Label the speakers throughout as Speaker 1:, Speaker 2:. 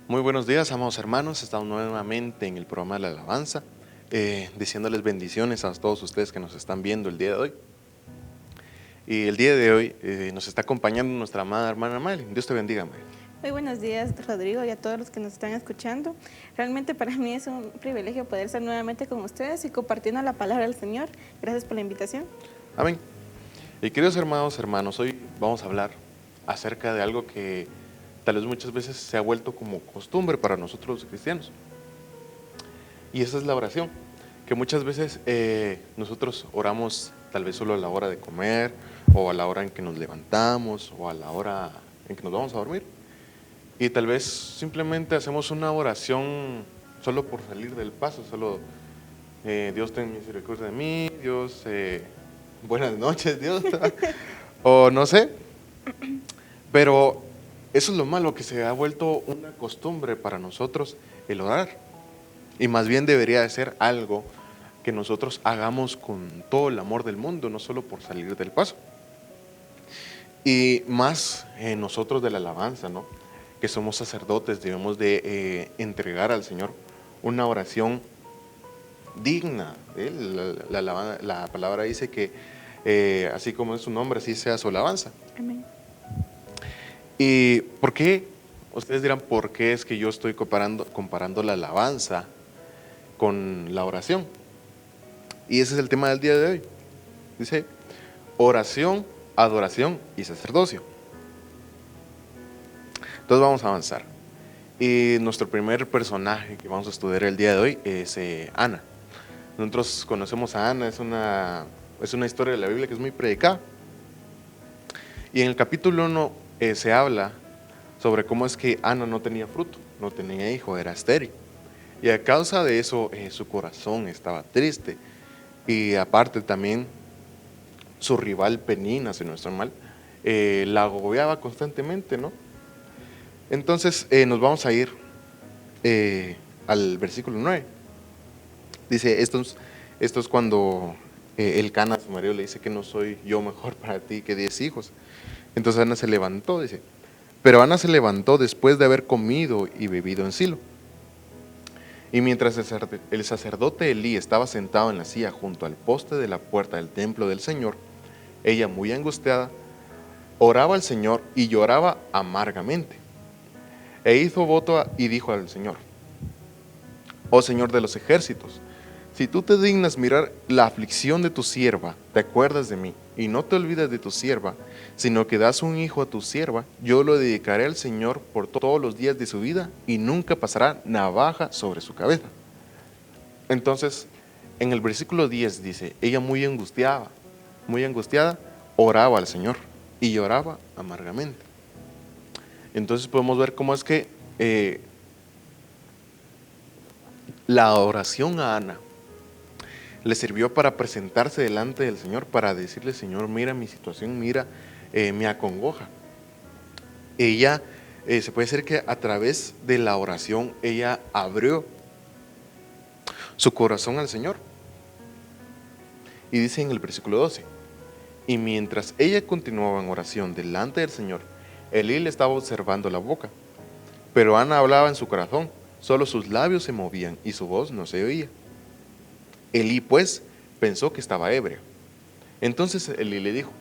Speaker 1: Muy buenos días, amados hermanos. Estamos nuevamente en el programa de la alabanza, diciéndoles bendiciones a todos ustedes que nos están viendo el día de hoy. Y el día de hoy nos está acompañando nuestra amada hermana Maylin. Dios te bendiga, Maylin.
Speaker 2: Muy buenos días, Rodrigo, y a todos los que nos están escuchando. Realmente para mí es un privilegio poder estar nuevamente con ustedes y compartiendo la palabra del Señor. Gracias por la invitación.
Speaker 1: Amén. Y queridos hermanos, hoy vamos a hablar acerca de algo que tal vez muchas veces se ha vuelto como costumbre para nosotros los cristianos. Y esa es la oración, que muchas veces nosotros oramos tal vez solo a la hora de comer, o a la hora en que nos levantamos, o a la hora en que nos vamos a dormir. Y tal vez simplemente hacemos una oración solo por salir del paso, solo Dios ten misericordia de mí, Dios, buenas noches, Dios, o no sé. Pero eso es lo malo, que se ha vuelto una costumbre para nosotros el orar. Y más bien debería de ser algo que nosotros hagamos con todo el amor del mundo, no solo por salir del paso. Y más nosotros de la alabanza, ¿no? Que somos sacerdotes, debemos de entregar al Señor una oración digna. La palabra dice que así como es su nombre, así sea su alabanza.
Speaker 2: Amén.
Speaker 1: ¿Y por qué? Ustedes dirán, ¿por qué es que yo estoy comparando la alabanza con la oración? Y ese es el tema del día de hoy. Dice, oración, adoración y sacerdocio. Entonces vamos a avanzar. Y nuestro primer personaje que vamos a estudiar el día de hoy es Ana. Nosotros conocemos a Ana, es una historia de la Biblia que es muy predicada. Y en el capítulo 1 se habla sobre cómo es que Ana no tenía fruto, no tenía hijo, era estéril. Y a causa de eso su corazón estaba triste. Y aparte también su rival Penina, si no estoy mal, la agobiaba constantemente, ¿no? Entonces nos vamos a ir al versículo 9. Dice, esto es cuando Elcana a su marido le dice que no soy yo mejor para ti que 10 hijos. Entonces Ana se levantó, dice, pero Ana se levantó después de haber comido y bebido en Silo. Y mientras el sacerdote Elí estaba sentado en la silla junto al poste de la puerta del templo del Señor, ella, muy angustiada, oraba al Señor y lloraba amargamente. E hizo voto y dijo al Señor, oh Señor de los ejércitos, si tú te dignas mirar la aflicción de tu sierva, te acuerdas de mí, y no te olvidas de tu sierva, sino que das un hijo a tu sierva, yo lo dedicaré al Señor por todos los días de su vida, y nunca pasará navaja sobre su cabeza. Entonces, en el versículo 10 dice, ella muy angustiada, oraba al Señor, y lloraba amargamente. Entonces podemos ver cómo es que la oración a Ana le sirvió para presentarse delante del Señor, para decirle, Señor, mira mi situación, mira mi acongoja. Ella, se puede decir que a través de la oración, ella abrió su corazón al Señor. Y dice en el versículo 12, y mientras ella continuaba en oración delante del Señor, Elí le estaba observando la boca. Pero Ana hablaba en su corazón, solo sus labios se movían y su voz no se oía. Elí pues pensó que estaba ebria. Entonces Elí le dijo,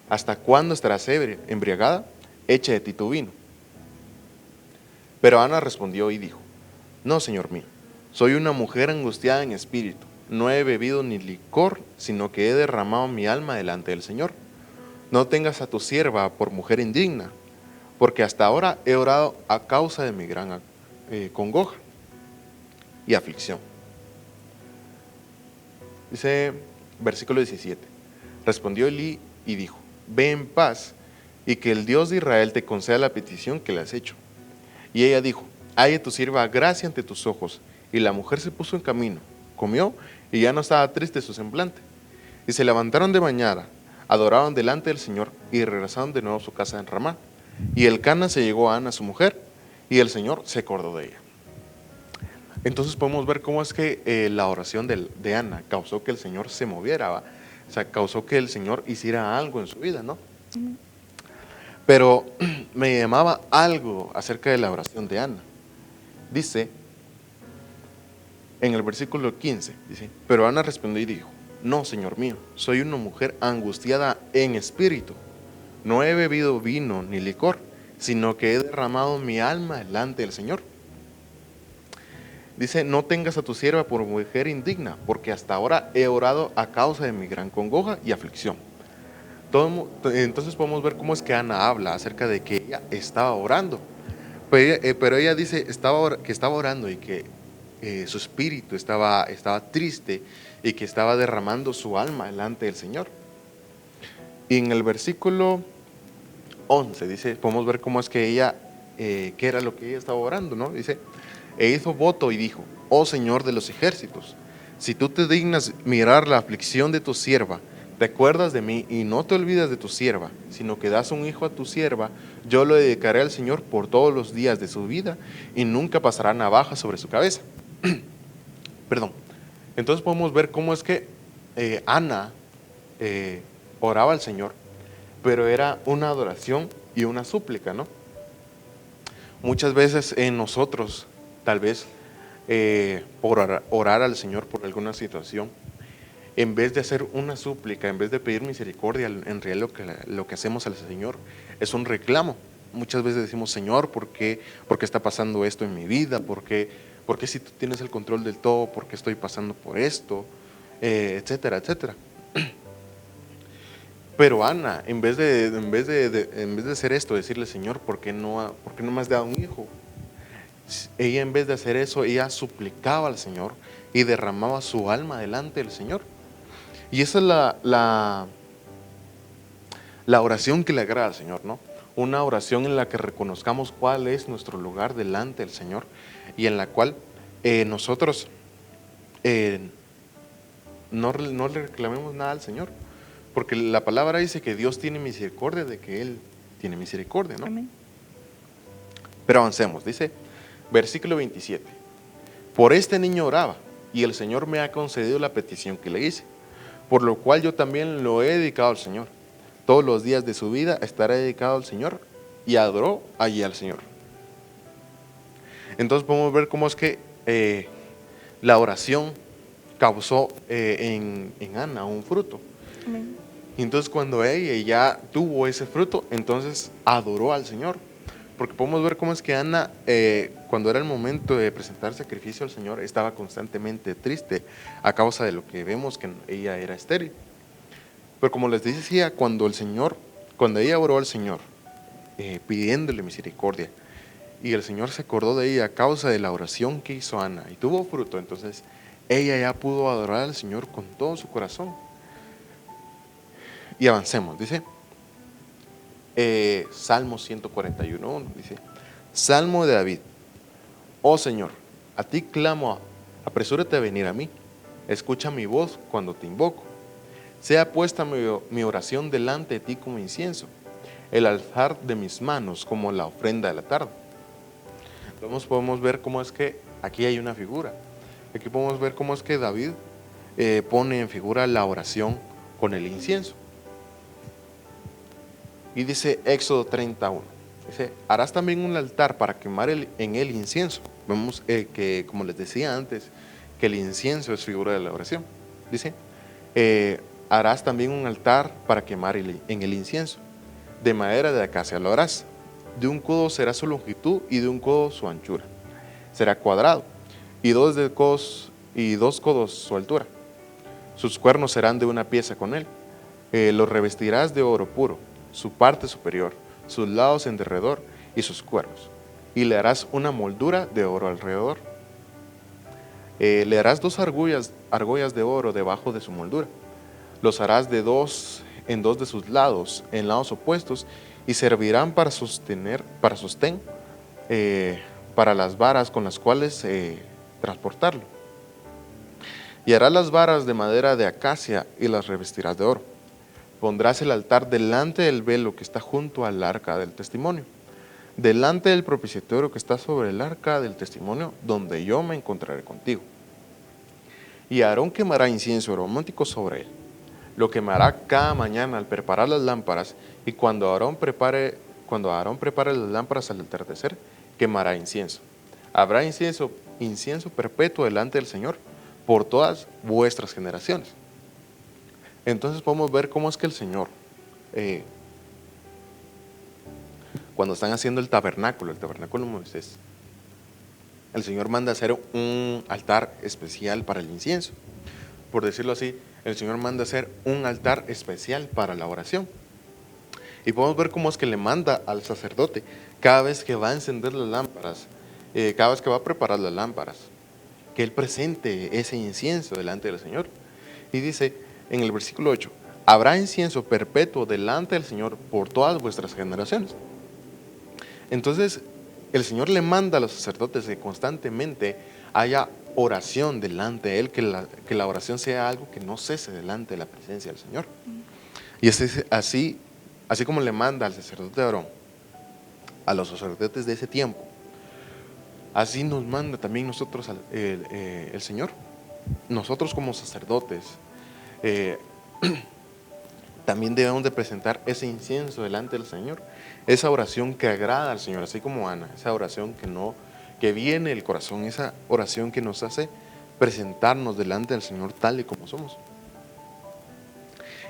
Speaker 1: ¿hasta cuándo estarás ebria, embriagada? Echa de ti tu vino. Pero Ana respondió y dijo, no, Señor mío, soy una mujer angustiada en espíritu. No he bebido ni licor, sino que he derramado mi alma delante del Señor. No tengas a tu sierva por mujer indigna, porque hasta ahora he orado a causa de mi gran congoja y aflicción. Dice versículo 17, respondió Elí y dijo, ve en paz y que el Dios de Israel te conceda la petición que le has hecho. Y ella dijo, halle tu sierva gracia ante tus ojos. Y la mujer se puso en camino, comió y ya no estaba triste su semblante. Y se levantaron de mañana, adoraron delante del Señor y regresaron de nuevo a su casa en Ramá. Y Elcana se llegó a Ana su mujer y el Señor se acordó de ella. Entonces podemos ver cómo es que la oración de Ana causó que el Señor se moviera, ¿va? O sea, causó que el Señor hiciera algo en su vida, ¿no? Pero me llamaba algo acerca de la oración de Ana. Dice, en el versículo 15, dice, pero Ana respondió y dijo, no, Señor mío, soy una mujer angustiada en espíritu. No he bebido vino ni licor, sino que he derramado mi alma delante del Señor. Dice, no tengas a tu sierva por mujer indigna, porque hasta ahora he orado a causa de mi gran congoja y aflicción. Entonces podemos ver cómo es que Ana habla acerca de que ella estaba orando. Pero ella dice que estaba orando y que su espíritu estaba triste y que estaba derramando su alma delante del Señor. Y en el versículo 11 dice, podemos ver cómo es que ella, qué era lo que ella estaba orando, ¿no? Dice, e hizo voto y dijo, oh Señor de los ejércitos, si tú te dignas mirar la aflicción de tu sierva, te acuerdas de mí y no te olvidas de tu sierva, sino que das un hijo a tu sierva, yo lo dedicaré al Señor por todos los días de su vida y nunca pasará navaja sobre su cabeza. Perdón. Entonces podemos ver cómo es que Ana oraba al Señor, pero era una adoración y una súplica, ¿no? Muchas veces en nosotros, tal vez por orar al Señor por alguna situación, en vez de hacer una súplica, en vez de pedir misericordia, en realidad lo que hacemos al Señor es un reclamo. Muchas veces decimos, Señor, ¿por qué está pasando esto en mi vida? ¿Por qué si tú tienes el control del todo, por qué estoy pasando por esto? Etcétera, etcétera. Pero Ana, en vez de hacer esto, decirle, Señor, ¿por qué no me has dado un hijo? Ella, en vez de hacer eso, ella suplicaba al Señor y derramaba su alma delante del Señor. Y esa es la oración que le agrada al Señor, ¿no? Una oración en la que reconozcamos cuál es nuestro lugar delante del Señor y en la cual nosotros no le reclamemos nada al Señor. Porque la palabra dice que Dios tiene misericordia de que Él tiene misericordia, ¿no?
Speaker 2: Amén.
Speaker 1: Pero avancemos, dice, versículo 27. Por este niño oraba y el Señor me ha concedido la petición que le hice, por lo cual yo también lo he dedicado al Señor. Todos los días de su vida estará dedicado al Señor, y adoró allí al Señor. Entonces podemos ver cómo es que la oración causó en Ana un fruto.
Speaker 2: Amén.
Speaker 1: Y entonces cuando ella ya tuvo ese fruto, entonces adoró al Señor. Porque podemos ver cómo es que Ana, cuando era el momento de presentar sacrificio al Señor, estaba constantemente triste a causa de lo que vemos que ella era estéril. Pero como les decía, cuando ella oró al Señor, pidiéndole misericordia, y el Señor se acordó de ella a causa de la oración que hizo Ana, y tuvo fruto, entonces ella ya pudo adorar al Señor con todo su corazón. Y avancemos, dice, Salmo 141, dice, Salmo de David, oh Señor, a ti clamo, apresúrate a venir a mí, escucha mi voz cuando te invoco. Sea puesta mi oración delante de ti como incienso, el alzar de mis manos como la ofrenda de la tarde. Entonces podemos ver cómo es que aquí hay una figura. Aquí podemos ver cómo es que David pone en figura la oración con el incienso. Y dice Éxodo 31, dice, harás también un altar para quemar en él incienso. Vemos que, como les decía antes, que el incienso es figura de la oración. Dice, harás también un altar para quemar en el incienso. De madera de acacia lo harás. De un codo será su longitud y de un codo su anchura. Será cuadrado y dos codos su altura. Sus cuernos serán de una pieza con él. Los revestirás de oro puro, su parte superior, sus lados en derredor y sus cuernos. Y le harás una moldura de oro alrededor. Le harás dos argollas de oro debajo de su moldura. Los harás en dos de sus lados, en lados opuestos, y servirán para sostén, para las varas con las cuales transportarlo. Y harás las varas de madera de acacia y las revestirás de oro. Pondrás el altar delante del velo que está junto al arca del testimonio, delante del propiciatorio que está sobre el arca del testimonio, donde yo me encontraré contigo. Y Aarón quemará incienso aromático sobre él. Lo quemará cada mañana al preparar las lámparas, y cuando Aarón prepare cuando Aarón prepara las lámparas al atardecer, quemará incienso. Habrá incienso perpetuo delante del Señor por todas vuestras generaciones. Entonces podemos ver cómo es que el Señor, cuando están haciendo el tabernáculo de Moisés, el Señor manda hacer un altar especial para el incienso. Por decirlo así, el Señor manda hacer un altar especial para la oración. Y podemos ver cómo es que le manda al sacerdote cada vez que va a encender las lámparas, cada vez que va a preparar las lámparas, que él presente ese incienso delante del Señor. Y dice en el versículo 8, habrá incienso perpetuo delante del Señor por todas vuestras generaciones. Entonces, el Señor le manda a los sacerdotes que constantemente haya oración delante de Él, que la oración sea algo que no cese delante de la presencia del Señor. Y así como le manda al sacerdote Aarón, a los sacerdotes de ese tiempo, así nos manda también nosotros el Señor. Nosotros como sacerdotes también debemos de presentar ese incienso delante del Señor, esa oración que agrada al Señor, así como Ana, esa oración que viene del corazón, esa oración que nos hace presentarnos delante del Señor tal y como somos.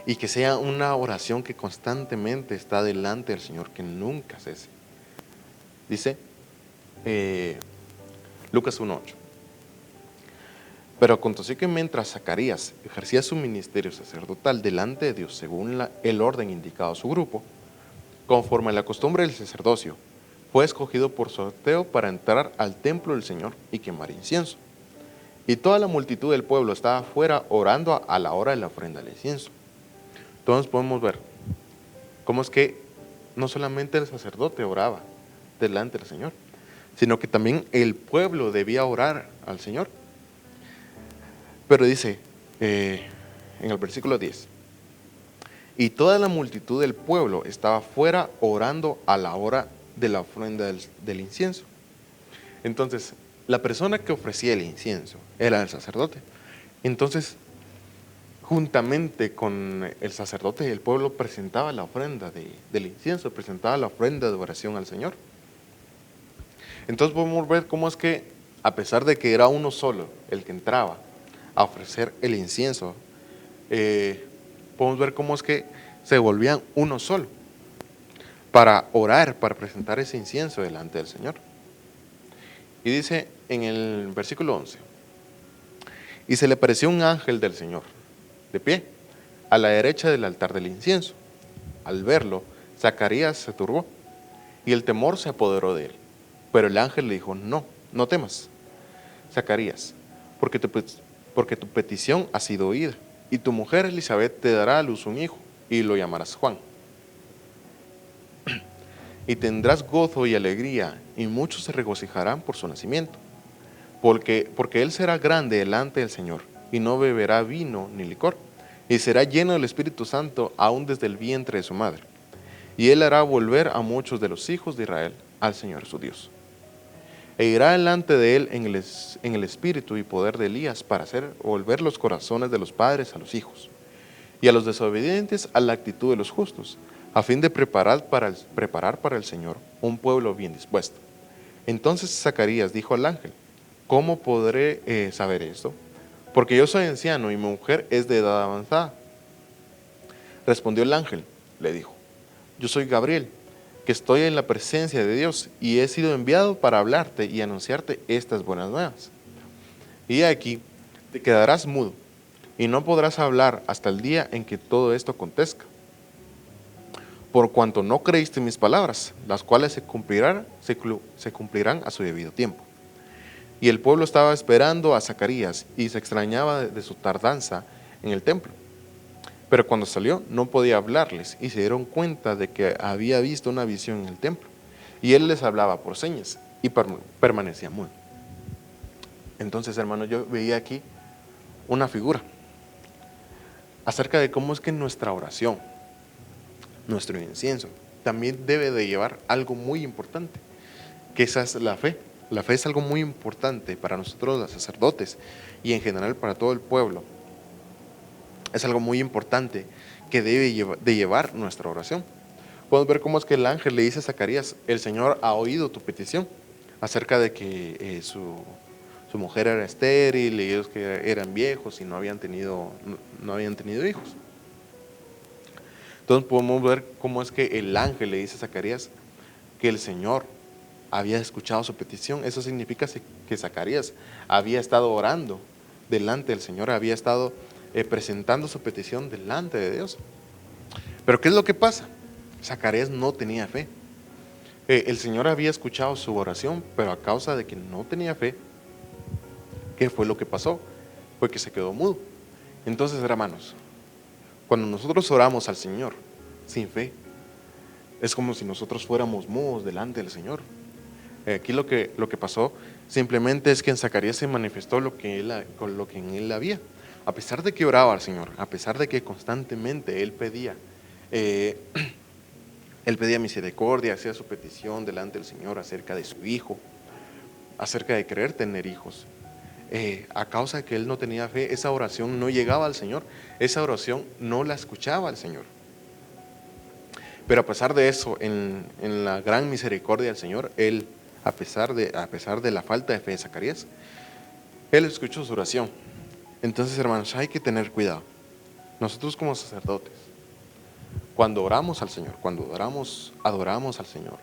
Speaker 1: Y que sea una oración que constantemente está delante del Señor, que nunca cese. Dice Lucas 1:8. Pero aconteció que mientras Zacarías ejercía su ministerio sacerdotal delante de Dios según el orden indicado a su grupo, conforme a la costumbre del sacerdocio, fue escogido por sorteo para entrar al templo del Señor y quemar incienso. Y toda la multitud del pueblo estaba afuera orando a la hora de la ofrenda del incienso. Entonces podemos ver cómo es que no solamente el sacerdote oraba delante del Señor, sino que también el pueblo debía orar al Señor. Pero dice en el versículo 10, y toda la multitud del pueblo estaba fuera orando a la hora de la ofrenda del incienso. Entonces, la persona que ofrecía el incienso era el sacerdote. Entonces, juntamente con el sacerdote, el pueblo presentaba la ofrenda del incienso, presentaba la ofrenda de oración al Señor. Entonces podemos ver cómo es que, a pesar de que era uno solo el que entraba a ofrecer el incienso, podemos ver cómo es que se volvían uno solo para orar, para presentar ese incienso delante del Señor. Y dice en el versículo 11, y se le apareció un ángel del Señor, de pie, a la derecha del altar del incienso. Al verlo, Zacarías se turbó, y el temor se apoderó de él. Pero el ángel le dijo, no temas, Zacarías, porque tu petición ha sido oída, y tu mujer Elizabeth te dará a luz un hijo, y lo llamarás Juan. Y tendrás gozo y alegría, y muchos se regocijarán por su nacimiento, porque él será grande delante del Señor, y no beberá vino ni licor, y será lleno del Espíritu Santo aún desde el vientre de su madre. Y él hará volver a muchos de los hijos de Israel al Señor su Dios. E irá delante de él en el espíritu y poder de Elías para hacer volver los corazones de los padres a los hijos, y a los desobedientes a la actitud de los justos, a fin de preparar para el Señor un pueblo bien dispuesto. Entonces Zacarías dijo al ángel, ¿cómo podré saber esto? Porque yo soy anciano y mi mujer es de edad avanzada. Respondió el ángel, le dijo, yo soy Gabriel, que estoy en la presencia de Dios y he sido enviado para hablarte y anunciarte estas buenas nuevas. Y aquí te quedarás mudo y no podrás hablar hasta el día en que todo esto acontezca. Por cuanto no creíste mis palabras, las cuales se cumplirán a su debido tiempo. Y el pueblo estaba esperando a Zacarías y se extrañaba de su tardanza en el templo. Pero cuando salió no podía hablarles y se dieron cuenta de que había visto una visión en el templo. Y él les hablaba por señas y permanecía mudo. Entonces, hermanos, yo veía aquí una figura acerca de cómo es que nuestra oración, nuestro incienso, también debe de llevar algo muy importante, que esa es la fe. La fe es algo muy importante para nosotros los sacerdotes y en general para todo el pueblo. Es algo muy importante que debe de llevar nuestra oración. podemos ver cómo es que el ángel le dice a Zacarías, el Señor ha oído tu petición acerca de que su mujer era estéril y ellos que eran viejos y no habían tenido hijos. Entonces podemos ver cómo es que el ángel le dice a Zacarías que el Señor había escuchado su petición. Eso significa que Zacarías había estado orando delante del Señor, había estado presentando su petición delante de Dios. Pero ¿qué es lo que pasa? Zacarías no tenía fe. El Señor había escuchado su oración, pero a causa de que no tenía fe, ¿qué fue lo que pasó? Fue que se quedó mudo. Entonces, hermanos, cuando nosotros oramos al Señor sin fe, es como si nosotros fuéramos mudos delante del Señor. Aquí lo que pasó simplemente es que en Zacarías se manifestó con lo que en él había. A pesar de que oraba al Señor, a pesar de que constantemente él pedía misericordia, hacía su petición delante del Señor acerca de su hijo, acerca de querer tener hijos. A causa de que él no tenía fe, esa oración no llegaba al Señor, esa oración no la escuchaba al Señor. Pero a pesar de eso, en la gran misericordia del Señor, él, a pesar de la falta de fe de Zacarías, él escuchó su oración. Entonces, hermanos, hay que tener cuidado. Nosotros como sacerdotes, cuando oramos al Señor, cuando adoramos al Señor,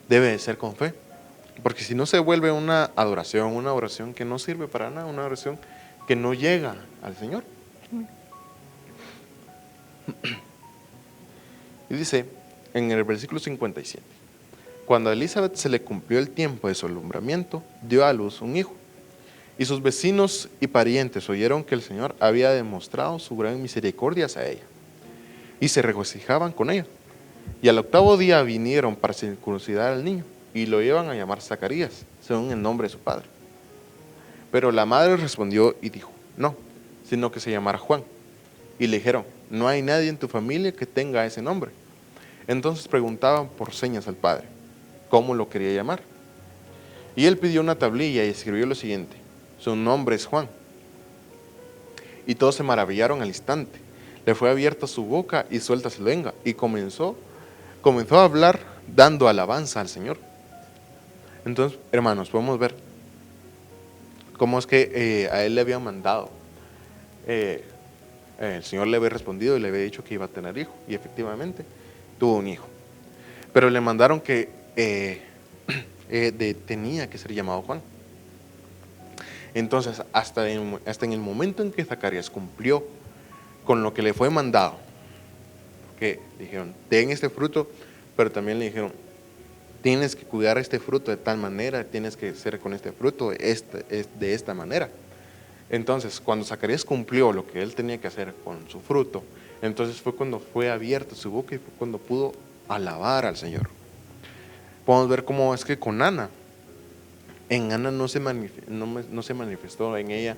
Speaker 1: debe de ser con fe. Porque si no se vuelve una adoración, una oración que no sirve para nada, una oración que no llega al Señor. Y dice en el versículo 57, cuando a Elizabeth se le cumplió el tiempo de su alumbramiento, dio a luz un hijo. Y sus vecinos y parientes oyeron que el Señor había demostrado su gran misericordia hacia ella, y se regocijaban con ella. Y al 8º día vinieron para circuncidar al niño, y lo iban a llamar Zacarías, según el nombre de su padre. Pero la madre respondió y dijo, no, sino que se llamara Juan. Y le dijeron, no hay nadie en tu familia que tenga ese nombre. Entonces preguntaban por señas al padre, ¿cómo lo quería llamar? Y él pidió una tablilla y escribió lo siguiente, su nombre es Juan. Y todos se maravillaron al instante. Le fue abierta su boca y suelta su lengua, y comenzó a hablar dando alabanza al Señor. Entonces, hermanos, podemos ver cómo es que a él le habían mandado. El Señor le había respondido y le había dicho que iba a tener hijo, y efectivamente tuvo un hijo. Pero le mandaron que tenía que ser llamado Juan. Entonces, hasta en el momento en que Zacarías cumplió con lo que le fue mandado, que dijeron, ten este fruto, pero también le dijeron, tienes que cuidar este fruto de tal manera, tienes que ser con este fruto de esta manera. Entonces, cuando Zacarías cumplió lo que él tenía que hacer con su fruto, entonces fue cuando fue abierta su boca y fue cuando pudo alabar al Señor. Podemos ver cómo es que con Ana, en Ana no se manifestó en ella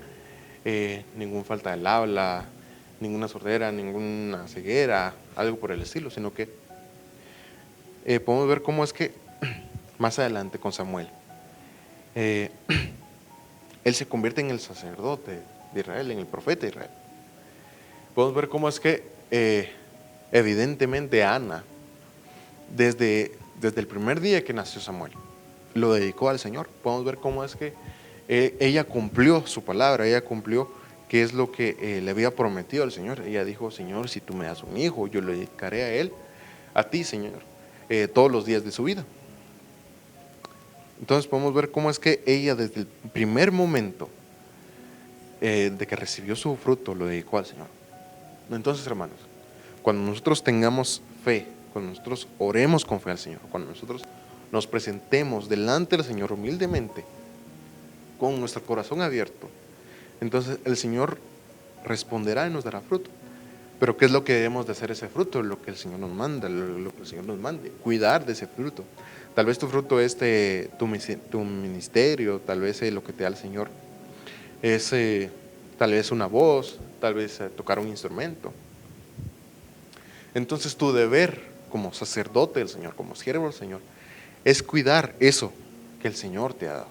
Speaker 1: ninguna falta del habla, ninguna sordera, ninguna ceguera, algo por el estilo, sino que podemos ver cómo es que más adelante con Samuel, él se convierte en el sacerdote de Israel, en el profeta de Israel. Podemos ver cómo es que evidentemente Ana, desde el primer día que nació Samuel, lo dedicó al Señor. Podemos ver cómo es que ella cumplió su palabra, ella cumplió qué es lo que le había prometido al Señor. Ella dijo, Señor, si tú me das un hijo, yo le dedicaré a él, a ti, Señor, todos los días de su vida. Entonces podemos ver cómo es que ella desde el primer momento de que recibió su fruto lo dedicó al Señor. Entonces, hermanos, cuando nosotros tengamos fe, cuando nosotros oremos con fe al Señor, cuando nosotros nos presentemos delante del Señor humildemente, con nuestro corazón abierto, entonces el Señor responderá y nos dará fruto. Pero ¿qué es lo que debemos de hacer ese fruto? Lo que el Señor nos manda, lo que el Señor nos mande, cuidar de ese fruto. Tal vez tu fruto es tu ministerio, tal vez lo que te da el Señor es tal vez una voz, tal vez tocar un instrumento. Entonces tu deber como sacerdote del Señor, como siervo del Señor, es cuidar eso que el Señor te ha dado.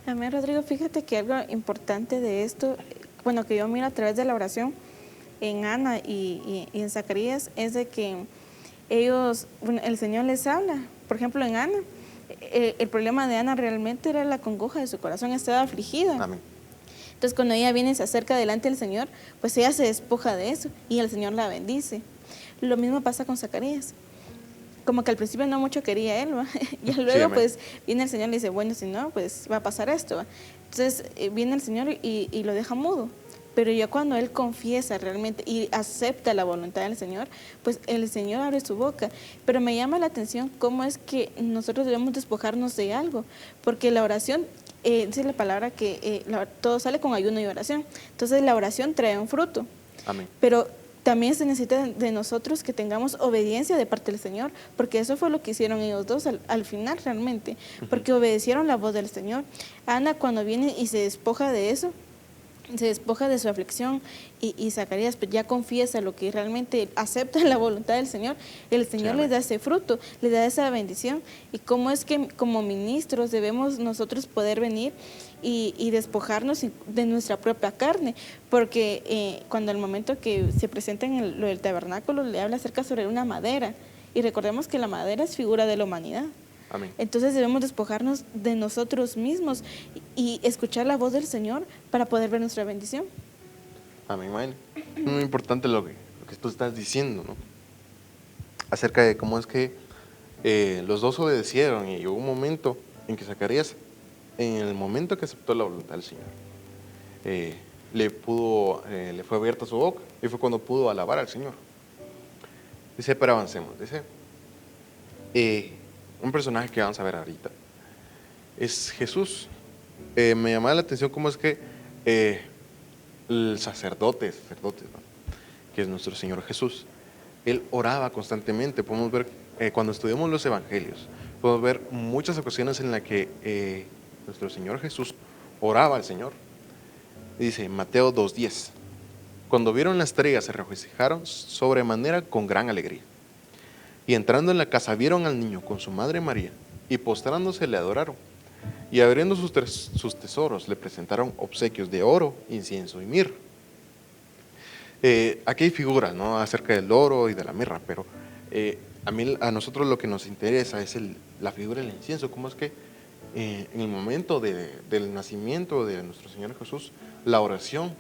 Speaker 2: Amén, Rodrigo. Fíjate que algo importante de esto, bueno, que yo miro a través de la oración en Ana y en Zacarías, es de que bueno, el Señor les habla. Por ejemplo, en Ana, el problema de Ana realmente era la congoja de su corazón, estaba afligida.
Speaker 1: Amén.
Speaker 2: Entonces, cuando ella viene y se acerca delante del Señor, pues ella se despoja de eso y el Señor la bendice. Lo mismo pasa con Zacarías. Como que al principio no mucho quería él, ¿va? Y luego
Speaker 1: Sí, amén.
Speaker 2: pues viene el Señor y le dice, bueno, si no, pues va a pasar esto, ¿va? Entonces viene el Señor y lo deja mudo. Pero ya cuando él confiesa realmente y acepta la voluntad del Señor, pues el Señor abre su boca. Pero me llama la atención cómo es que nosotros debemos despojarnos de algo, porque la oración, dice la palabra que todo sale con ayuno y oración. Entonces la oración trae un fruto.
Speaker 1: Amén.
Speaker 2: Pero también se necesita de nosotros que tengamos obediencia de parte del Señor, porque eso fue lo que hicieron ellos dos al final realmente, porque obedecieron la voz del Señor. Ana, cuando viene y se despoja de eso, se despoja de su aflicción y Zacarías pues ya confiesa lo que realmente acepta la voluntad del Señor, el Señor
Speaker 1: Sí,
Speaker 2: les
Speaker 1: amén.
Speaker 2: da ese fruto, les da esa bendición. Y cómo es que como ministros debemos nosotros poder venir y despojarnos de nuestra propia carne, porque cuando el momento que se presenta en lo del tabernáculo le habla acerca sobre una madera, y recordemos que la madera es figura de la humanidad.
Speaker 1: Amén.
Speaker 2: Entonces debemos despojarnos de nosotros mismos y escuchar la voz del Señor para poder ver nuestra bendición.
Speaker 1: Amén, amén. Es muy importante lo que tú estás diciendo, ¿no? Acerca de cómo es que los dos obedecieron y hubo un momento en que Zacarías, en el momento que aceptó la voluntad del Señor, le fue abierta su boca y fue cuando pudo alabar al Señor. Dice, pero avancemos. Dice, un personaje que vamos a ver ahorita es Jesús. Me llamaba la atención cómo es que el sacerdote, ¿no? Que es nuestro Señor Jesús, él oraba constantemente. Podemos ver, cuando estudiamos los evangelios, podemos ver muchas ocasiones en las que nuestro Señor Jesús oraba al Señor. Dice Mateo 2:10, cuando vieron la estrella se regocijaron sobremanera con gran alegría. Y entrando en la casa vieron al niño con su madre María, y postrándose le adoraron. Y abriendo sus tesoros le presentaron obsequios de oro, incienso y mirra. Aquí hay figuras, ¿no?, acerca del oro y de la mirra, pero a nosotros lo que nos interesa es la figura del incienso. Cómo es que en el momento del nacimiento de nuestro Señor Jesús, la oración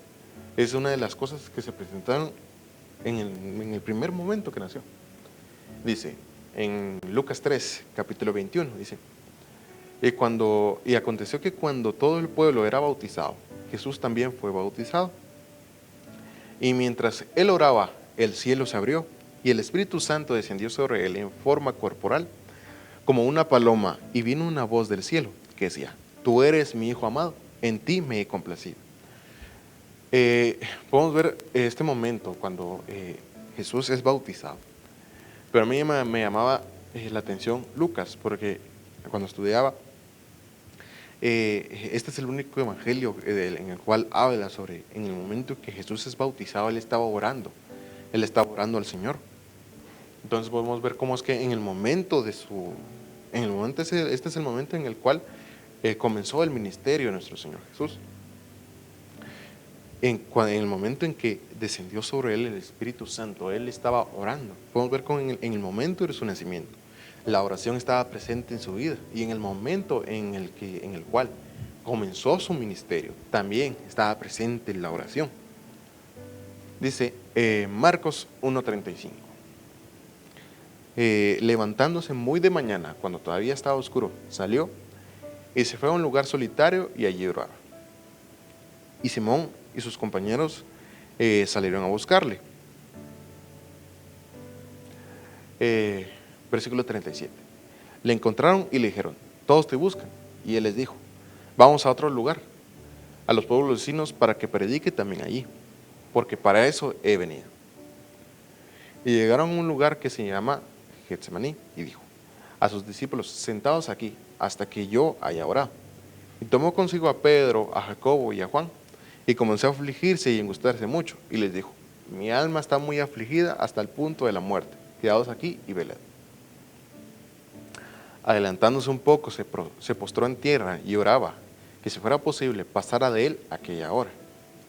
Speaker 1: es una de las cosas que se presentaron en el primer momento que nació. Dice en Lucas 3, capítulo 21, dice, y aconteció que cuando todo el pueblo era bautizado, Jesús también fue bautizado. Y mientras él oraba, el cielo se abrió y el Espíritu Santo descendió sobre él en forma corporal, como una paloma, y vino una voz del cielo que decía, tú eres mi Hijo amado, en ti me he complacido. Podemos ver este momento cuando Jesús es bautizado. Pero a mí me llamaba la atención Lucas, porque cuando estudiaba, este es el único evangelio en el cual habla sobre, en el momento que Jesús es bautizado, él estaba orando al Señor. Entonces podemos ver cómo es que en el momento este es el momento en el cual comenzó el ministerio de nuestro Señor Jesús. En el momento en que descendió sobre él el Espíritu Santo, él estaba orando. Podemos ver en el momento de su nacimiento, la oración estaba presente en su vida, y en el momento en el cual comenzó su ministerio, también estaba presente la oración. Dice Marcos 1:35, levantándose muy de mañana, cuando todavía estaba oscuro, salió y se fue a un lugar solitario y allí oraba. Y Simón y sus compañeros salieron a buscarle. Versículo 37. Le encontraron y le dijeron, todos te buscan. Y él les dijo, vamos a otro lugar, a los pueblos vecinos, para que predique también allí, porque para eso he venido. Y llegaron a un lugar que se llama Getsemaní, y dijo a sus discípulos, sentados aquí hasta que yo haya orado. Y tomó consigo a Pedro, a Jacobo y a Juan, y comenzó a afligirse y angustiarse mucho, y les dijo, mi alma está muy afligida hasta el punto de la muerte, quedaos aquí y velad. Adelantándose un poco, se postró en tierra y oraba, que si fuera posible pasara de él aquella hora.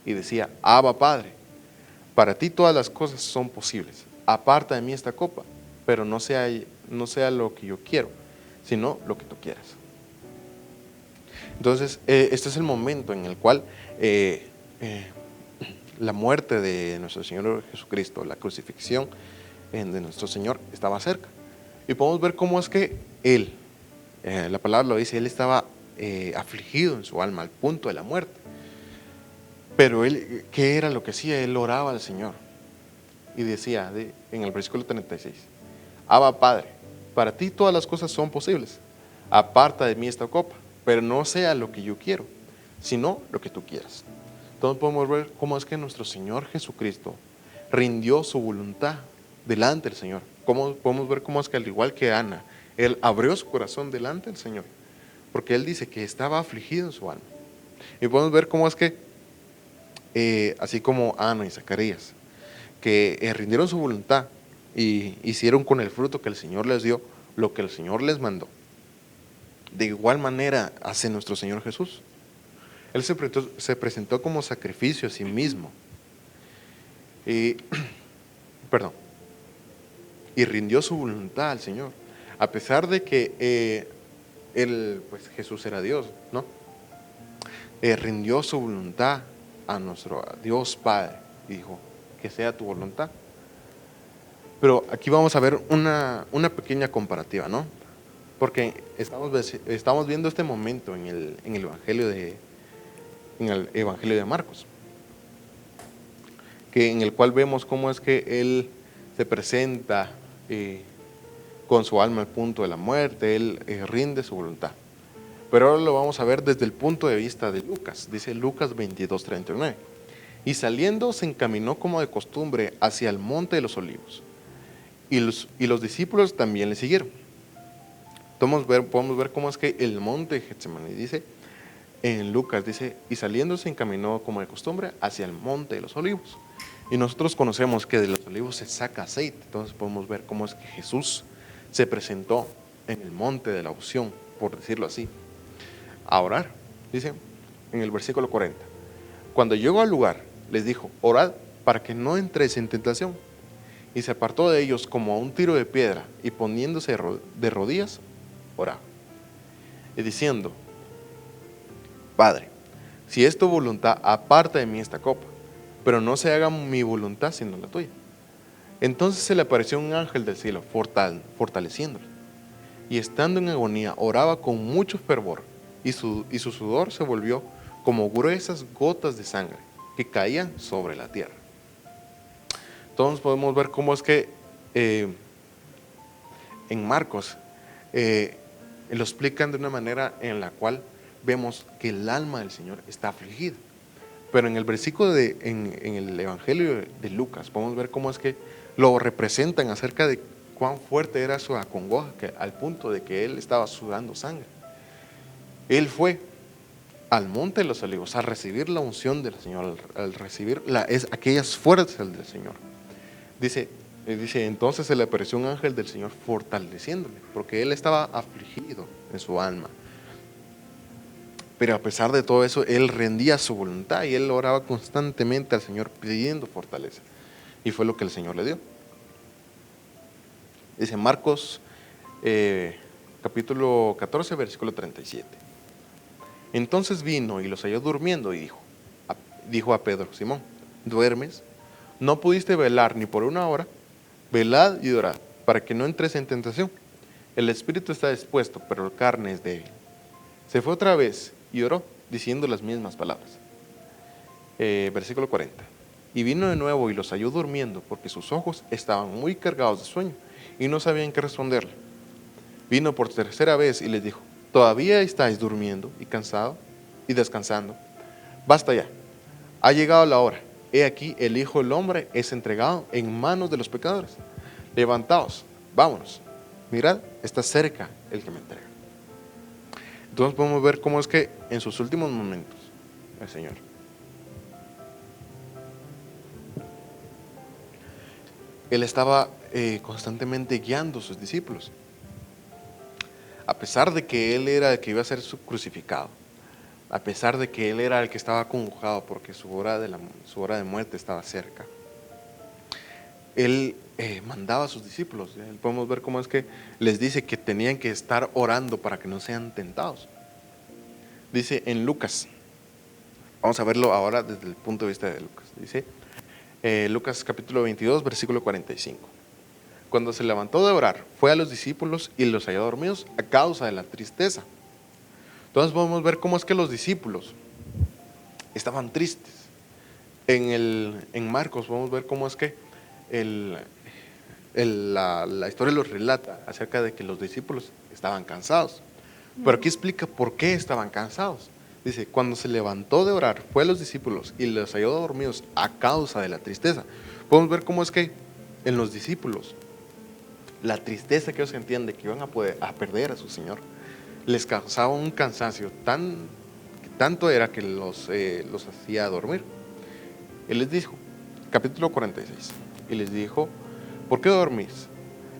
Speaker 1: Y decía, Abba Padre, para ti todas las cosas son posibles, aparta de mí esta copa, pero no sea lo que yo quiero, sino lo que tú quieras. Entonces, este es el momento en el cual la muerte de nuestro Señor Jesucristo, la crucifixión de nuestro Señor estaba cerca. Y podemos ver cómo es que Él, la palabra lo dice, Él estaba afligido en su alma al punto de la muerte. Pero Él, ¿qué era lo que hacía? Él oraba al Señor y decía en el versículo 36, Abba Padre, para ti todas las cosas son posibles, aparta de mí esta copa, pero no sea lo que yo quiero, sino lo que tú quieras. Entonces podemos ver cómo es que nuestro Señor Jesucristo rindió su voluntad delante del Señor. Podemos ver cómo es que, al igual que Ana, Él abrió su corazón delante del Señor, porque Él dice que estaba afligido en su alma. Y podemos ver cómo es que, así como Ana y Zacarías, que rindieron su voluntad y hicieron con el fruto que el Señor les dio lo que el Señor les mandó, de igual manera hace nuestro Señor Jesús. Él se presentó como sacrificio a sí mismo y rindió su voluntad al Señor, a pesar de que pues Jesús era Dios, ¿no? Rindió su voluntad a nuestro Dios Padre y dijo, que sea tu voluntad. Pero aquí vamos a ver una pequeña comparativa, ¿no? Porque estamos viendo este momento en el Evangelio de Marcos, en el cual vemos cómo es que Él se presenta con su alma al punto de la muerte, Él rinde su voluntad. Pero ahora lo vamos a ver desde el punto de vista de Lucas. Dice Lucas 22:39. Y saliendo se encaminó como de costumbre hacia el monte de los olivos. Y los discípulos también le siguieron. Podemos ver cómo es que el monte de Getsemaní, dice en Lucas, dice, y saliendo se encaminó como de costumbre hacia el monte de los olivos. Y nosotros conocemos que de los olivos se saca aceite. Entonces podemos ver cómo es que Jesús se presentó en el monte de la unción, por decirlo así, a orar. Dice en el versículo 40, cuando llegó al lugar, les dijo, orad para que no entréis en tentación. Y se apartó de ellos como a un tiro de piedra, y poniéndose de rodillas, oraba. Y diciendo, Padre, si es tu voluntad, aparta de mí esta copa, pero no se haga mi voluntad sino la tuya. Entonces se le apareció un ángel del cielo, fortaleciéndole. Y estando en agonía, oraba con mucho fervor, y su sudor se volvió como gruesas gotas de sangre que caían sobre la tierra. Entonces podemos ver cómo es que en Marcos lo explican de una manera en la cual vemos que el alma del Señor está afligida. Pero en el versículo en el Evangelio de Lucas podemos ver cómo es que lo representan acerca de cuán fuerte era su acongoja, al punto de que él estaba sudando sangre. Él fue al monte de los olivos a recibir la unción del Señor, al recibir aquellas fuerzas del Señor. Dice, entonces se le apareció un ángel del Señor fortaleciéndole, porque él estaba afligido en su alma. Pero a pesar de todo eso, él rendía su voluntad y él oraba constantemente al Señor pidiendo fortaleza. Y fue lo que el Señor le dio. Dice Marcos capítulo 14, versículo 37. Entonces vino y los halló durmiendo y dijo a Pedro, Simón, ¿duermes? ¿No pudiste velar ni por una hora? Velad y orad, para que no entres en tentación. El espíritu está dispuesto, pero la carne es débil. Se fue otra vez y oró, diciendo las mismas palabras. Versículo 40. Y vino de nuevo y los halló durmiendo, porque sus ojos estaban muy cargados de sueño y no sabían qué responderle. Vino por tercera vez y les dijo, ¿todavía estáis durmiendo y cansados y descansando? Basta ya, ha llegado la hora. He aquí, el Hijo del Hombre es entregado en manos de los pecadores. Levantaos, vámonos. Mirad, está cerca el que me entrega. Entonces podemos ver cómo es que en sus últimos momentos, el Señor, Él estaba constantemente guiando a sus discípulos. A pesar de que Él era el que iba a ser crucificado, a pesar de que Él era el que estaba acongojado porque su hora de muerte estaba cerca, Él mandaba a sus discípulos. Podemos ver cómo es que les dice que tenían que estar orando para que no sean tentados. Dice en Lucas, vamos a verlo ahora desde el punto de vista de Lucas. Dice Lucas capítulo 22, versículo 45. Cuando se levantó de orar, fue a los discípulos y los halló dormidos a causa de la tristeza. Entonces podemos ver cómo es que los discípulos estaban tristes. En Marcos podemos ver cómo es que la historia los relata acerca de que los discípulos estaban cansados. Pero aquí explica por qué estaban cansados. Dice, cuando se levantó de orar, fue a los discípulos y los halló dormidos a causa de la tristeza. Podemos ver cómo es que en los discípulos, la tristeza que ellos sentían de que iban a perder a su Señor, les causaba un cansancio que tanto era que los hacía dormir. Él les dijo, capítulo 46, y les dijo, ¿por qué dormís?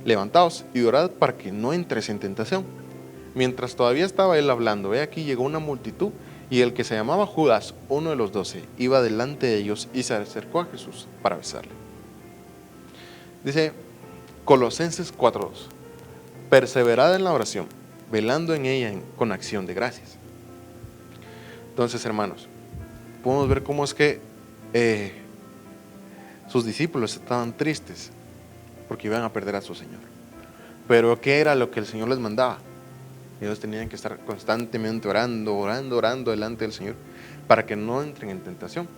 Speaker 1: Levantaos y orad para que no entres en tentación. Mientras todavía estaba él hablando, he aquí llegó una multitud, y el que se llamaba Judas, uno de los 12, iba delante de ellos y se acercó a Jesús para besarle. Dice Colosenses 4:2, perseverad en la oración, velando en ella con acción de gracias. Entonces, hermanos, podemos ver cómo es que sus discípulos estaban tristes porque iban a perder a su Señor. Pero ¿qué era lo que el Señor les mandaba? Ellos tenían que estar constantemente orando delante del Señor para que no entren en tentación.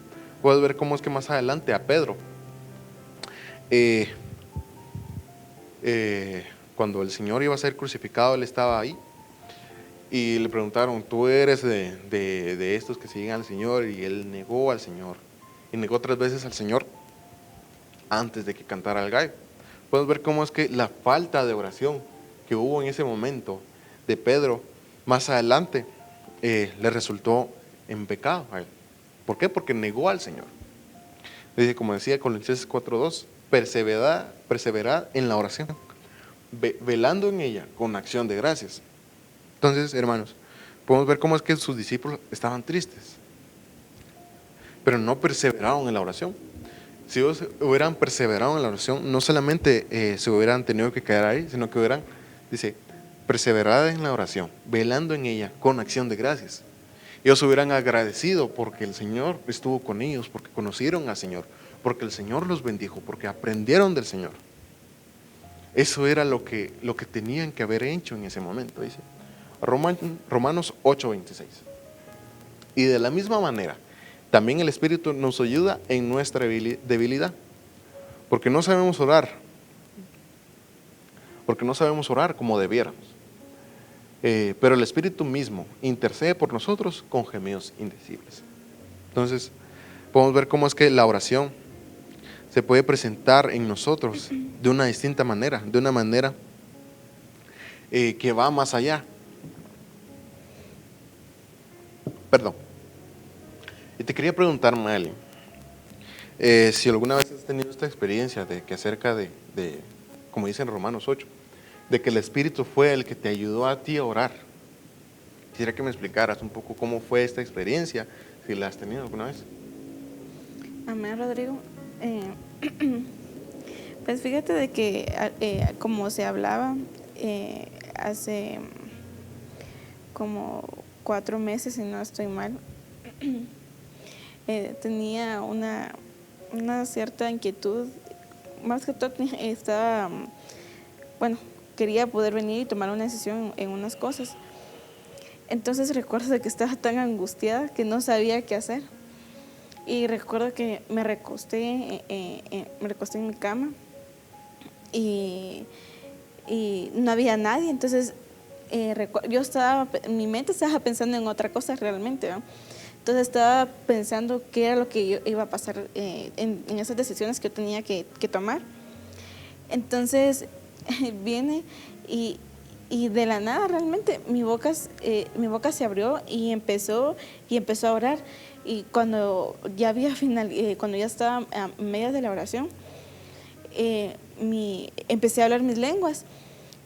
Speaker 1: Puedes ver cómo es que más adelante a Pedro, cuando el Señor iba a ser crucificado, él estaba ahí y le preguntaron, ¿tú eres de estos que siguen al Señor? Y él negó al Señor, y negó 3 veces al Señor antes de que cantara el gallo. Puedes ver cómo es que la falta de oración que hubo en ese momento de Pedro, más adelante le resultó en pecado a él. ¿Por qué? Porque negó al Señor. Dice, como decía Colosenses 4:2, perseverad en la oración, velando en ella con acción de gracias. Entonces, hermanos, podemos ver cómo es que sus discípulos estaban tristes, pero no perseveraron en la oración. Si ellos hubieran perseverado en la oración, no solamente se hubieran tenido que quedar ahí, sino que dice, perseverad en la oración, velando en ella con acción de gracias. Ellos hubieran agradecido porque el Señor estuvo con ellos, porque conocieron al Señor, porque el Señor los bendijo, porque aprendieron del Señor. Eso era lo que tenían que haber hecho en ese momento, dice Romanos 8:26. Y de la misma manera, también el Espíritu nos ayuda en nuestra debilidad, porque no sabemos orar como debiéramos. Pero el Espíritu mismo intercede por nosotros con gemidos indecibles. Entonces, podemos ver cómo es que la oración se puede presentar en nosotros de una distinta manera, de una manera que va más allá. Perdón. Y te quería preguntar, Maeli, si alguna vez has tenido esta experiencia de que acerca de, como dice en Romanos 8, de que el Espíritu fue el que te ayudó a ti a orar. Quisiera que me explicaras un poco cómo fue esta experiencia, si la has tenido alguna vez.
Speaker 2: Amén, Rodrigo. Pues fíjate de que como se hablaba hace como 4 meses, si no estoy mal, tenía una cierta inquietud, más que todo quería poder venir y tomar una decisión en unas cosas. Entonces recuerdo de que estaba tan angustiada que no sabía qué hacer. Y recuerdo que me recosté en mi cama y no había nadie. Entonces mi mente estaba pensando en otra cosa realmente, ¿no? Entonces estaba pensando qué era lo que iba a pasar en esas decisiones que yo tenía que tomar. Entonces viene y de la nada realmente mi boca se abrió y empezó a orar. Y cuando ya estaba a medio de la oración, empecé a hablar mis lenguas.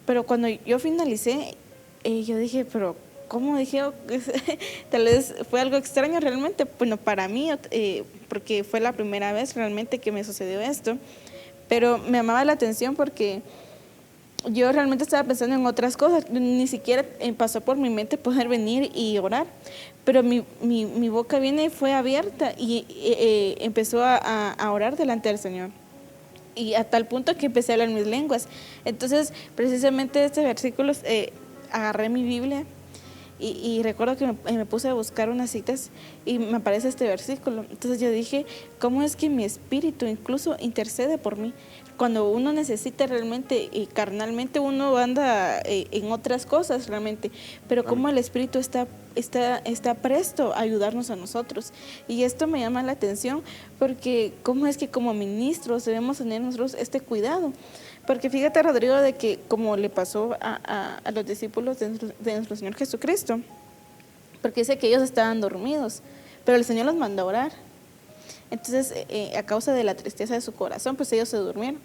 Speaker 2: Pero cuando yo finalicé, yo dije, pero ¿cómo dije? Tal vez fue algo extraño realmente, bueno, para mí, porque fue la primera vez realmente que me sucedió esto. pero me llamaba la atención porque yo realmente estaba pensando en otras cosas, ni siquiera pasó por mi mente poder venir y orar, pero mi boca viene y fue abierta y empezó a orar delante del Señor. Y a tal punto que empecé a hablar mis lenguas. Entonces, precisamente este versículo, agarré mi Biblia y recuerdo que me puse a buscar unas citas y me aparece este versículo. Entonces yo dije, ¿cómo es que mi espíritu incluso intercede por mí? Cuando uno necesita realmente y carnalmente, uno anda en otras cosas realmente, pero cómo el espíritu está presto a ayudarnos a nosotros. Y esto me llama la atención porque cómo es que como ministros debemos tener nosotros este cuidado. Porque fíjate, Rodrigo, de que como le pasó a los discípulos de nuestro Señor Jesucristo, porque dice que ellos estaban dormidos, pero el Señor los mandó a orar. Entonces, a causa de la tristeza de su corazón, pues ellos se durmieron.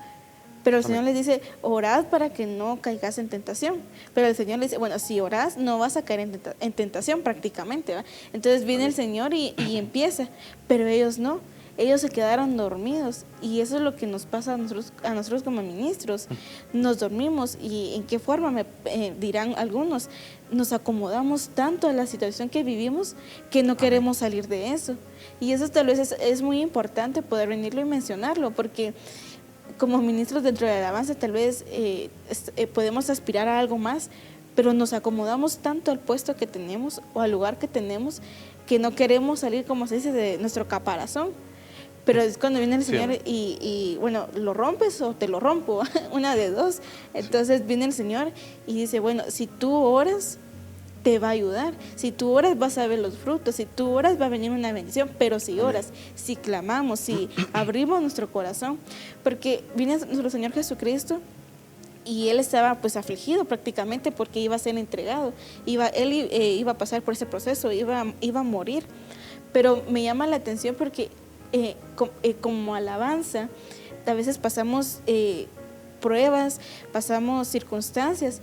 Speaker 2: Pero el Señor les dice, orad para que no caigas en tentación. Pero el Señor les dice, bueno, si orás, no vas a caer en tentación prácticamente, ¿va? Entonces viene el Señor y empieza, pero ellos no. Ellos se quedaron dormidos y eso es lo que nos pasa a nosotros como ministros. Nos dormimos y en qué forma, dirán algunos, nos acomodamos tanto a la situación que vivimos que no queremos salir de eso. Y eso tal vez es muy importante poder venirlo y mencionarlo, porque como ministros dentro de la alabanza tal vez podemos aspirar a algo más, pero nos acomodamos tanto al puesto que tenemos o al lugar que tenemos que no queremos salir, como se dice, de nuestro caparazón. Pero es cuando viene el Señor y bueno, lo rompes o te lo rompo, una de dos. Entonces viene el Señor y dice, bueno, si tú oras, te va a ayudar. Si tú oras, vas a ver los frutos. Si tú oras, va a venir una bendición. Pero si oras, si clamamos, si abrimos nuestro corazón, porque viene nuestro Señor Jesucristo y Él estaba pues afligido prácticamente porque iba a ser entregado. Él iba a pasar por ese proceso, iba a morir. Pero me llama la atención porque como alabanza, a veces pasamos pruebas, pasamos circunstancias,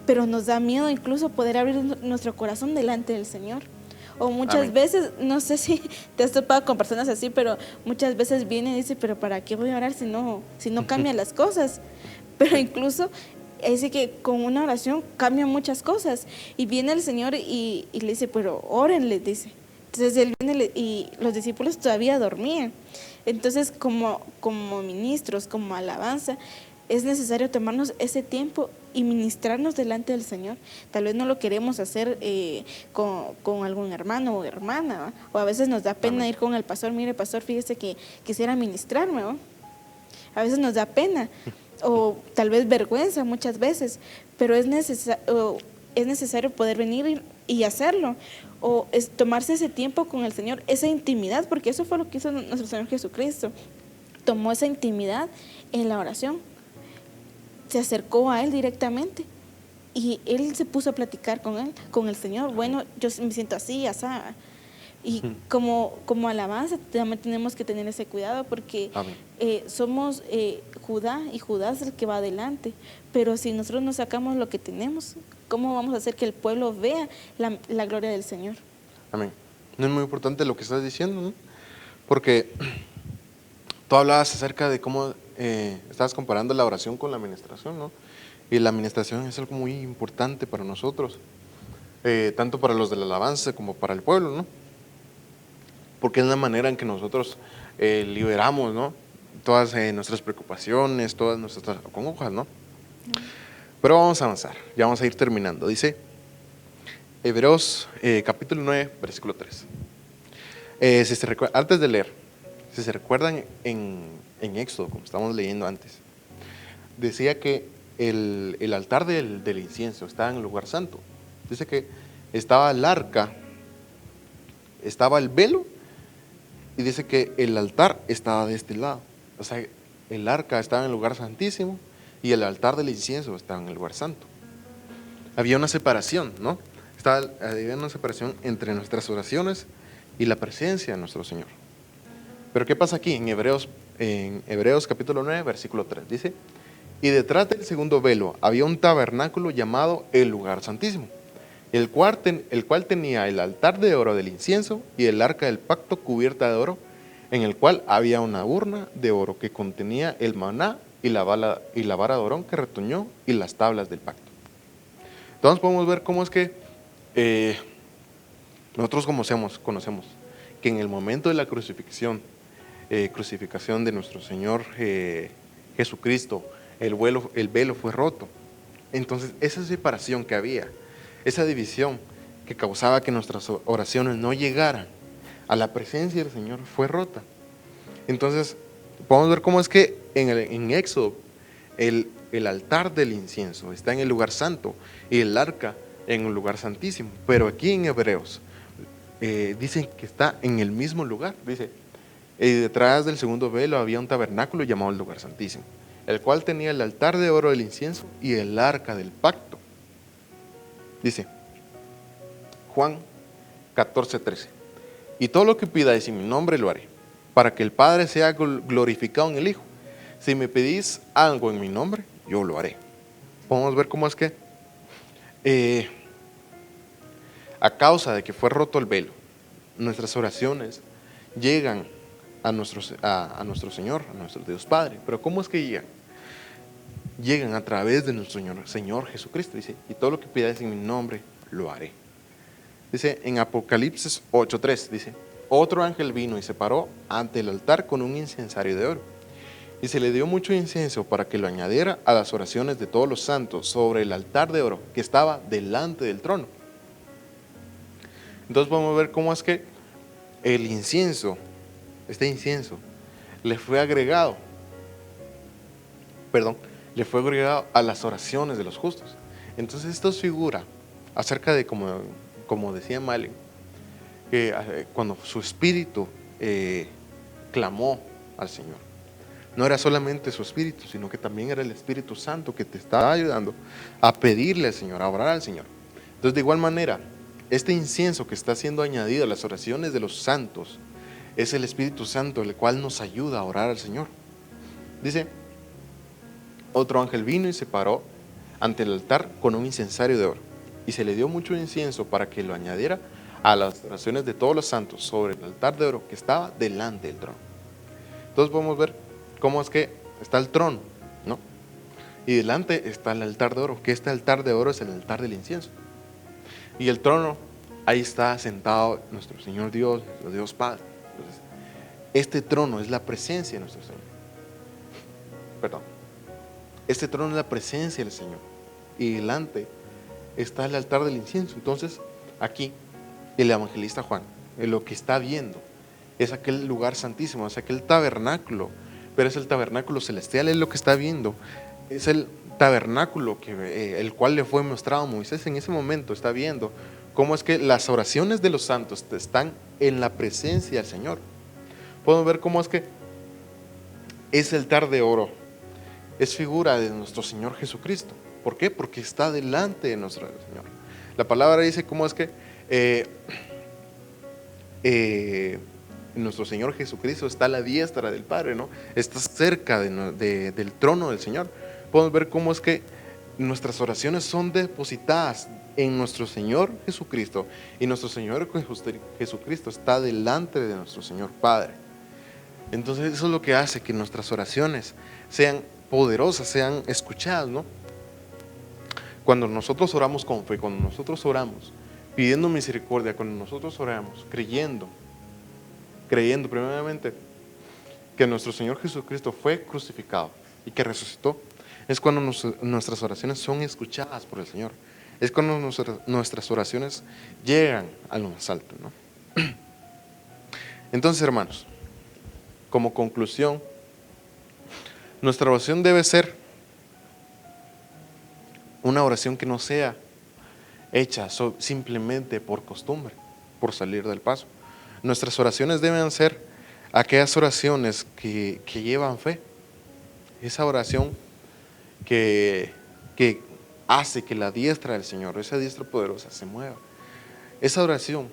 Speaker 2: pero nos da miedo incluso poder abrir nuestro corazón delante del Señor. O muchas veces, no sé si te has topado con personas así, pero muchas veces viene y dice, pero ¿para qué voy a orar si no cambian las cosas? Pero incluso dice que con una oración cambian muchas cosas. Y viene el Señor y le dice, pero oren, le dice. Entonces él viene y los discípulos todavía dormían. Entonces como ministros, como alabanza, es necesario tomarnos ese tiempo y ministrarnos delante del Señor. Tal vez no lo queremos hacer con algún hermano o hermana, ¿va? O a veces nos da pena ir con el pastor, mire pastor, fíjese que quisiera ministrarme, ¿va? A veces nos da pena o tal vez vergüenza muchas veces, pero es necesario poder venir y hacerlo, o tomarse ese tiempo con el Señor, esa intimidad, porque eso fue lo que hizo nuestro Señor Jesucristo. Tomó esa intimidad en la oración, se acercó a Él directamente y Él se puso a platicar con el Señor. Bueno, yo me siento así, así. Y como alabanza también tenemos que tener ese cuidado porque somos Judá y Judá es el que va adelante, pero si nosotros no sacamos lo que tenemos, ¿cómo vamos a hacer que el pueblo vea la gloria del Señor?
Speaker 1: Amén. No es muy importante lo que estás diciendo, ¿no? Porque tú hablabas acerca de cómo estabas comparando la oración con la administración, ¿no? Y la administración es algo muy importante para nosotros, tanto para los de la alabanza como para el pueblo, ¿no? Porque es la manera en que nosotros liberamos, ¿no? Todas nuestras preocupaciones, todas nuestras congojas, ¿no? Pero vamos a avanzar, ya vamos a ir terminando. Dice Hebreos capítulo 9, versículo 3. Antes de leer, si se recuerdan en Éxodo, como estábamos leyendo antes, decía que el altar del incienso estaba en el lugar santo. Dice que estaba el arca, estaba el velo, y dice que el altar estaba de este lado. O sea, el arca estaba en el lugar santísimo y el altar del incienso estaba en el lugar santo. Había una separación, ¿no? Había una separación entre nuestras oraciones y la presencia de nuestro Señor. Pero ¿qué pasa aquí en Hebreos capítulo 9, versículo 3? Dice, y detrás del segundo velo había un tabernáculo llamado el lugar santísimo, el cual tenía el altar de oro del incienso y el arca del pacto cubierta de oro, en el cual había una urna de oro que contenía el maná y la vara de Aarón que retoñó y las tablas del pacto. Entonces podemos ver cómo es que nosotros conocemos que en el momento de la crucifixión de nuestro Señor Jesucristo, el velo fue roto. Entonces esa separación que había, esa división que causaba que nuestras oraciones no llegaran a la presencia del Señor, fue rota. Entonces podemos ver cómo es que en Éxodo el altar del incienso está en el lugar santo y el arca en un lugar santísimo, pero aquí en Hebreos dicen que está en el mismo lugar. Dice, detrás del segundo velo había un tabernáculo llamado el lugar santísimo, el cual tenía el altar de oro del incienso y el arca del pacto. Dice Juan 14:13, y todo lo que pidáis en mi nombre lo haré, para que el Padre sea glorificado en el Hijo. Si me pedís algo en mi nombre, yo lo haré. Podemos ver cómo es que a causa de que fue roto el velo, nuestras oraciones llegan a nuestro Señor, a nuestro Dios Padre. Pero ¿cómo es que llegan? Llegan a través de nuestro Señor Jesucristo. Dice, y todo lo que pidáis en mi nombre, lo haré. Dice en Apocalipsis 8:3, dice, otro ángel vino y se paró ante el altar con un incensario de oro. Y se le dio mucho incienso para que lo añadiera a las oraciones de todos los santos sobre el altar de oro que estaba delante del trono. Entonces podemos ver cómo es que el incienso, este incienso, le fue agregado a las oraciones de los justos. Entonces esto es figura acerca de, como decía Malen, que cuando su espíritu clamó al Señor, no era solamente su espíritu, sino que también era el Espíritu Santo que te estaba ayudando a pedirle al Señor, a orar al Señor. Entonces, de igual manera, este incienso que está siendo añadido a las oraciones de los santos es el Espíritu Santo, el cual nos ayuda a orar al Señor. Dice, otro ángel vino y se paró ante el altar con un incensario de oro, y se le dio mucho incienso para que lo añadiera a las oraciones de todos los santos sobre el altar de oro que estaba delante del trono. Entonces podemos ver cómo es que está el trono, ¿no? Y delante está el altar de oro, que este altar de oro es el altar del incienso. Y el trono, ahí está sentado nuestro Señor Dios, nuestro Dios Padre. Entonces, este trono es la presencia de nuestro Señor. Este trono es la presencia del Señor. Y delante está el altar del incienso. Entonces, aquí, el evangelista Juan, lo que está viendo es aquel lugar santísimo, es aquel tabernáculo, pero es el tabernáculo celestial, es lo que está viendo. Es el tabernáculo el cual le fue mostrado a Moisés en ese momento. Está viendo cómo es que las oraciones de los santos están en la presencia del Señor. Podemos ver cómo es que ese altar de oro es figura de nuestro Señor Jesucristo. ¿Por qué? Porque está delante de nuestro Señor. La palabra dice cómo es que nuestro Señor Jesucristo está a la diestra del Padre, ¿no? Está cerca del trono del Señor. Podemos ver cómo es que nuestras oraciones son depositadas en nuestro Señor Jesucristo, y nuestro Señor Jesucristo está delante de nuestro Señor Padre. Entonces eso es lo que hace que nuestras oraciones sean poderosas, sean escuchadas, ¿no? Cuando nosotros oramos con fe, cuando nosotros oramos pidiendo misericordia, cuando nosotros oramos creyendo primeramente que nuestro Señor Jesucristo fue crucificado y que resucitó, es cuando nuestras oraciones son escuchadas por el Señor. Es cuando nuestras oraciones llegan a lo más alto, ¿no? Entonces, hermanos, como conclusión, nuestra oración debe ser una oración que no sea hecha simplemente por costumbre, por salir del paso. Nuestras oraciones deben ser aquellas oraciones que llevan fe. Esa oración que hace que la diestra del Señor, esa diestra poderosa, se mueva. Esa oración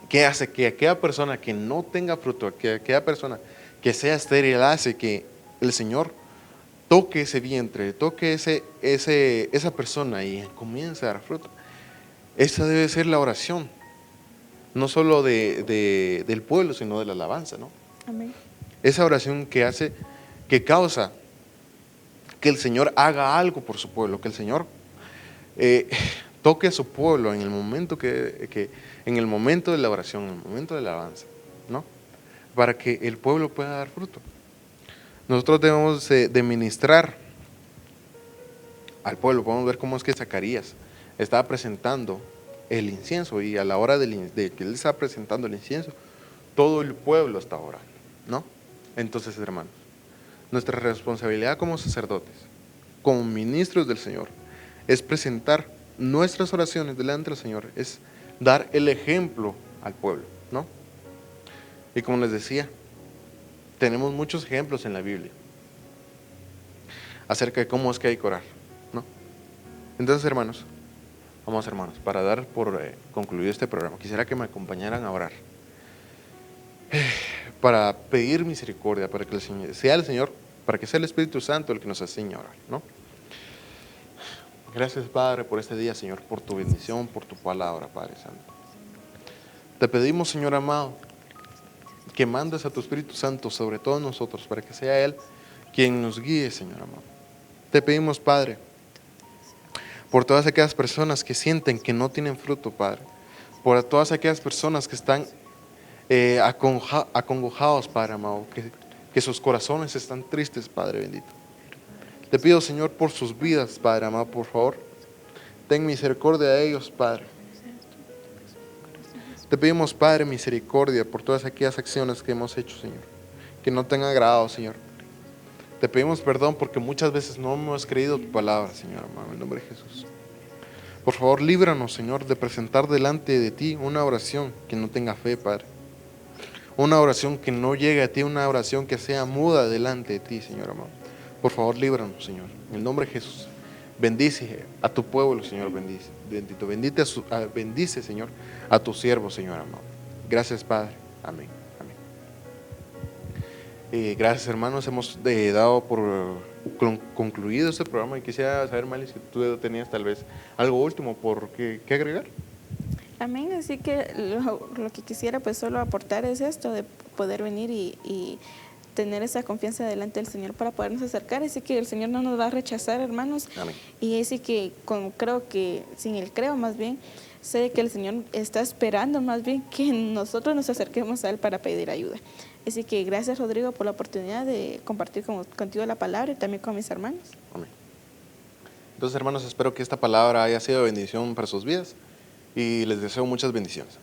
Speaker 1: que hace que aquella persona que no tenga fruto, que aquella persona que sea estéril, hace que el Señor toque ese vientre, toque esa persona y comience a dar fruto. Esa debe ser la oración no solo del pueblo, sino de la alabanza, ¿no?
Speaker 2: Amén.
Speaker 1: Esa oración que causa que el Señor haga algo por su pueblo, que el Señor toque a su pueblo en el momento en el momento de la oración, en el momento de la alabanza, ¿no? Para que el pueblo pueda dar fruto. Nosotros debemos de ministrar al pueblo. Podemos ver cómo es que Zacarías estaba presentando el incienso, y a la hora de que él estaba presentando el incienso, todo el pueblo estaba orando, ¿no? Entonces, hermanos, nuestra responsabilidad como sacerdotes, como ministros del Señor, es presentar nuestras oraciones delante del Señor, es dar el ejemplo al pueblo, ¿no? Y como les decía, tenemos muchos ejemplos en la Biblia acerca de cómo es que hay que orar, ¿no? Entonces, hermanos, para dar por concluido este programa, quisiera que me acompañaran a orar, para pedir misericordia, para que sea el Señor, para que sea el Espíritu Santo el que nos enseñe a orar, ¿no? Gracias, Padre, por este día, Señor, por tu bendición, por tu palabra, Padre Santo. Te pedimos, Señor amado, que mandes a tu Espíritu Santo sobre todos nosotros, para que sea Él quien nos guíe, Señor amado. Te pedimos, Padre, por todas aquellas personas que sienten que no tienen fruto, Padre, por todas aquellas personas que están acongojados, Padre amado, que sus corazones están tristes, Padre bendito. Te pido, Señor, por sus vidas, Padre amado, por favor, ten misericordia de ellos, Padre. Te pedimos, Padre, misericordia por todas aquellas acciones que hemos hecho, Señor, que no te han agradado, Señor. Te pedimos perdón porque muchas veces no hemos creído tu palabra, Señor amado, en el nombre de Jesús. Por favor, líbranos, Señor, de presentar delante de ti una oración que no tenga fe, Padre. Una oración que no llegue a ti, una oración que sea muda delante de ti, Señor amado. Por favor, líbranos, Señor, en el nombre de Jesús. Bendice a tu pueblo, Señor, bendito. Bendice, Señor, a tu siervo, Señor amado. Gracias, Padre. Amén. Amén. Gracias, hermanos. Hemos dado por concluido este programa, y quisiera saber, Mali, si tú tenías tal vez algo último por qué agregar.
Speaker 2: Amén, así que lo que quisiera pues solo aportar es esto, de poder venir y tener esa confianza delante del Señor para podernos acercar. Así que el Señor no nos va a rechazar, hermanos.
Speaker 1: Amén.
Speaker 2: Y así que creo más bien, sé que el Señor está esperando más bien que nosotros nos acerquemos a Él para pedir ayuda. Así que gracias, Rodrigo, por la oportunidad de compartir contigo la palabra y también con mis hermanos.
Speaker 1: Amén. Entonces, hermanos, espero que esta palabra haya sido de bendición para sus vidas, y les deseo muchas bendiciones.